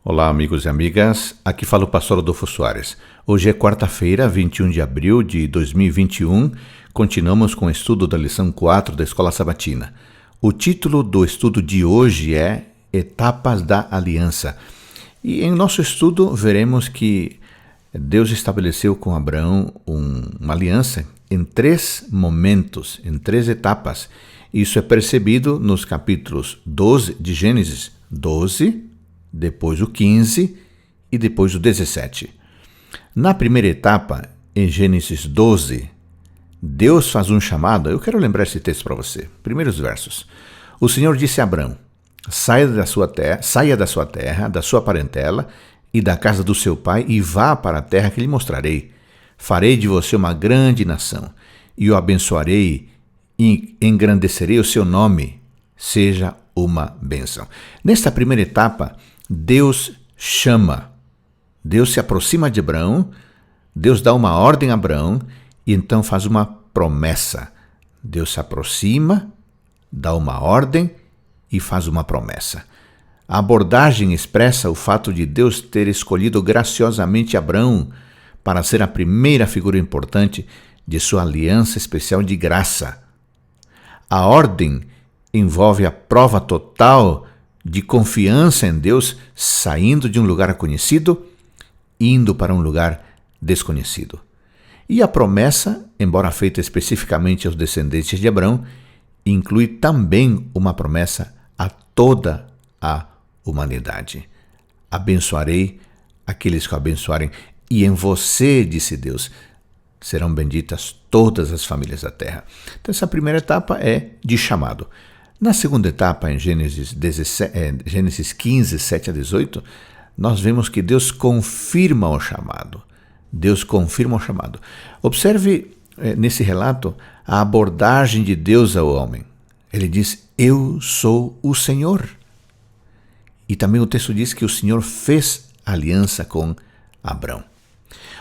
Olá, amigos e amigas. Aqui fala o pastor Adolfo Soares. Hoje é quarta-feira, 21 de abril de 2021. Continuamos com o estudo da lição 4 da Escola Sabatina. O título do estudo de hoje é Etapas da Aliança. E em nosso estudo veremos que Deus estabeleceu com Abraão uma aliança em 3 momentos, em 3 etapas. Isso é percebido nos capítulos 12 de Gênesis, 12, depois o 15 e depois o 17. Na primeira etapa, em Gênesis 12, Deus faz um chamado. Eu quero lembrar esse texto para você. Primeiros versos. O Senhor disse a Abrão: saia da sua terra, da sua parentela e da casa do seu pai e vá para a terra que lhe mostrarei. Farei de você uma grande nação e o abençoarei e engrandecerei o seu nome. Seja uma bênção. Nesta primeira etapa, Deus chama. Deus se aproxima de Abraão, Deus dá uma ordem a Abraão e então faz uma promessa. Deus se aproxima, dá uma ordem e faz uma promessa. A abordagem expressa o fato de Deus ter escolhido graciosamente Abraão para ser a primeira figura importante de sua aliança especial de graça. A ordem envolve a prova total de confiança em Deus, saindo de um lugar conhecido, indo para um lugar desconhecido. E a promessa, embora feita especificamente aos descendentes de Abraão, inclui também uma promessa a toda a humanidade. Abençoarei aqueles que o abençoarem, e em você, disse Deus, serão benditas todas as famílias da terra. Então essa primeira etapa é de chamado. Na segunda etapa, em Gênesis 15, 7 a 18, nós vemos que Deus confirma o chamado. Deus confirma o chamado. Observe nesse relato a abordagem de Deus ao homem. Ele diz: eu sou o Senhor. E também o texto diz que o Senhor fez aliança com Abrão.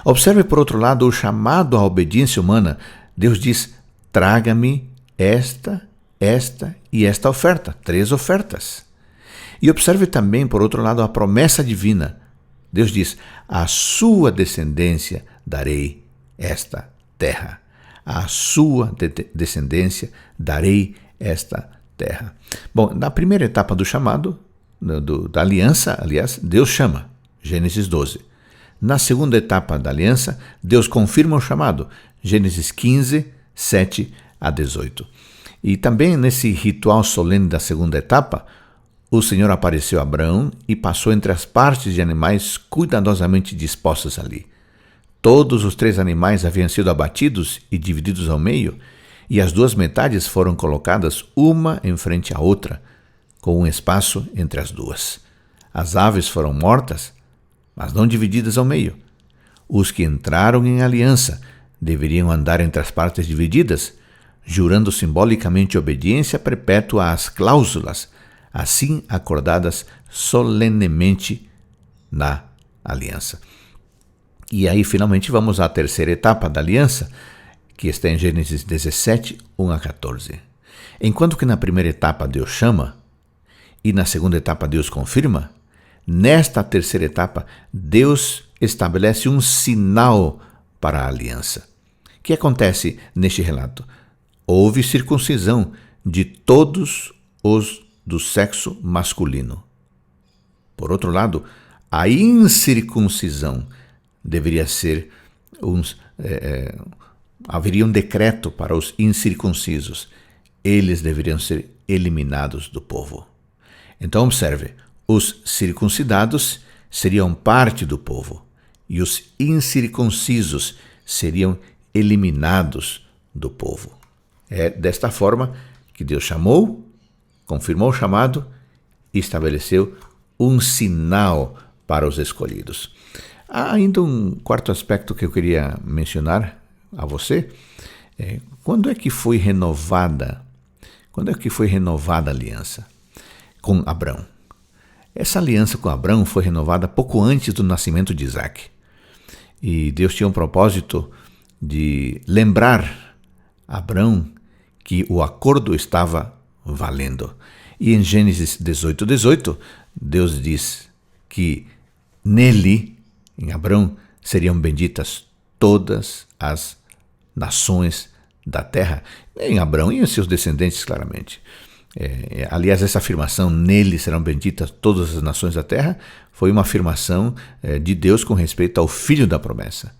Observe, por outro lado, o chamado à obediência humana. Deus diz: traga-me esta e esta oferta. 3 ofertas. E observe também, por outro lado, a promessa divina. Deus diz: à sua descendência darei esta terra. À sua descendência darei esta terra. Bom, na primeira etapa do chamado, da aliança, aliás, Deus chama. Gênesis 12. Na segunda etapa da aliança, Deus confirma o chamado. Gênesis 15, 7 a 18. E também nesse ritual solene da segunda etapa, o Senhor apareceu a Abraão e passou entre as partes de animais cuidadosamente dispostas ali. Todos os 3 animais haviam sido abatidos e divididos ao meio, e as 2 metades foram colocadas uma em frente à outra, com um espaço entre as 2. As aves foram mortas, mas não divididas ao meio. Os que entraram em aliança deveriam andar entre as partes divididas, jurando simbolicamente obediência perpétua às cláusulas, assim acordadas solenemente na aliança. E aí, finalmente, vamos à terceira etapa da aliança, que está em Gênesis 17, 1 a 14. Enquanto que na primeira etapa Deus chama, e na segunda etapa Deus confirma, nesta terceira etapa Deus estabelece um sinal para a aliança. O que acontece neste relato? Houve circuncisão de todos os do sexo masculino. Por outro lado, a incircuncisão deveria ser haveria um decreto para os incircuncisos. Eles deveriam ser eliminados do povo. Então observe, os circuncidados seriam parte do povo e os incircuncisos seriam eliminados do povo. É desta forma que Deus chamou, confirmou o chamado e estabeleceu um sinal para os escolhidos. Há ainda um quarto aspecto que eu queria mencionar a você. Quando é que foi renovada a aliança com Abrão? Essa aliança com Abrão foi renovada pouco antes do nascimento de Isaac. E Deus tinha um propósito de lembrar Abrão que o acordo estava valendo. E em Gênesis 18, Deus diz que Nele, em Abrão, seriam benditas todas as nações da terra. Em Abrão e em seus descendentes, claramente. Aliás, essa afirmação, nele serão benditas todas as nações da terra, foi uma afirmação de Deus com respeito ao filho da promessa.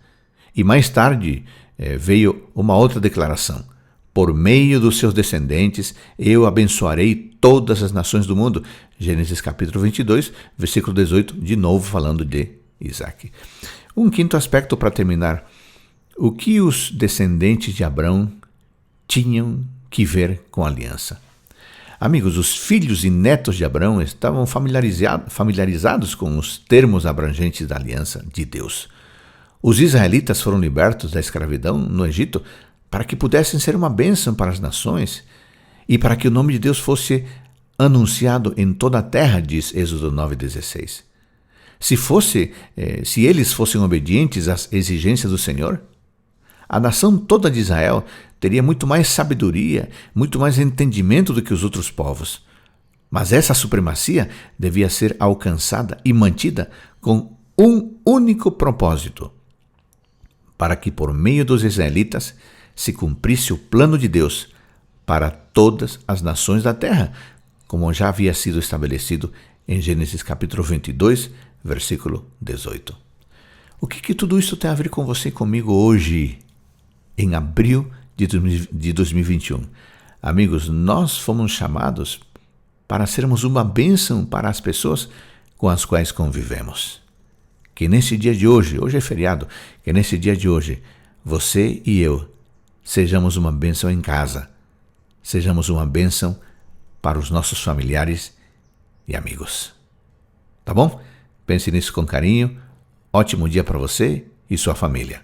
E mais tarde veio uma outra declaração. Por meio dos seus descendentes, eu abençoarei todas as nações do mundo. Gênesis capítulo 22, versículo 18, de novo falando de Isaac. Um quinto aspecto para terminar. O que os descendentes de Abrão tinham que ver com a aliança? Amigos, os filhos e netos de Abrão estavam familiarizados com os termos abrangentes da aliança de Deus. Os israelitas foram libertos da escravidão no Egito para que pudessem ser uma bênção para as nações e para que o nome de Deus fosse anunciado em toda a terra, diz Êxodo 9,16. Se eles fossem obedientes às exigências do Senhor, a nação toda de Israel teria muito mais sabedoria, muito mais entendimento do que os outros povos. Mas essa supremacia devia ser alcançada e mantida com um único propósito: para que por meio dos israelitas se cumprisse o plano de Deus para todas as nações da terra, como já havia sido estabelecido em Gênesis capítulo 22, versículo 18. O que tudo isso tem a ver com você e comigo hoje, em abril de 2021? Amigos, nós fomos chamados para sermos uma bênção para as pessoas com as quais convivemos. Que nesse dia de hoje é feriado, que nesse dia de hoje, você e eu sejamos uma bênção em casa, sejamos uma bênção para os nossos familiares e amigos. Tá bom? Pense nisso com carinho. Ótimo dia para você e sua família.